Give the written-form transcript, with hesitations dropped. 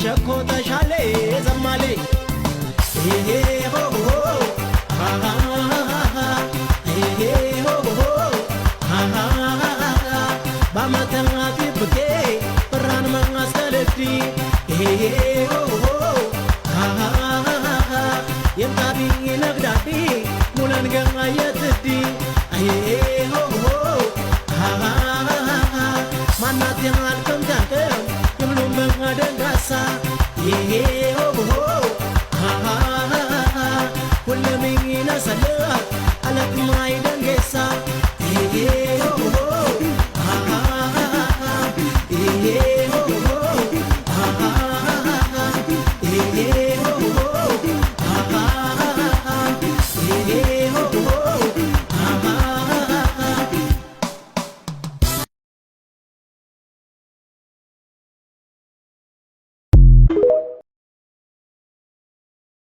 ቸኮ ተሻለ ዘማሌ ሆ ባመተናቲ ብኬ ብራን መንአስተለፍቲ የምታቢ ነግዳቢ ሙለን ገማየትዲ ማናት ያልከም ታከም ሁሉም በደንጋሳ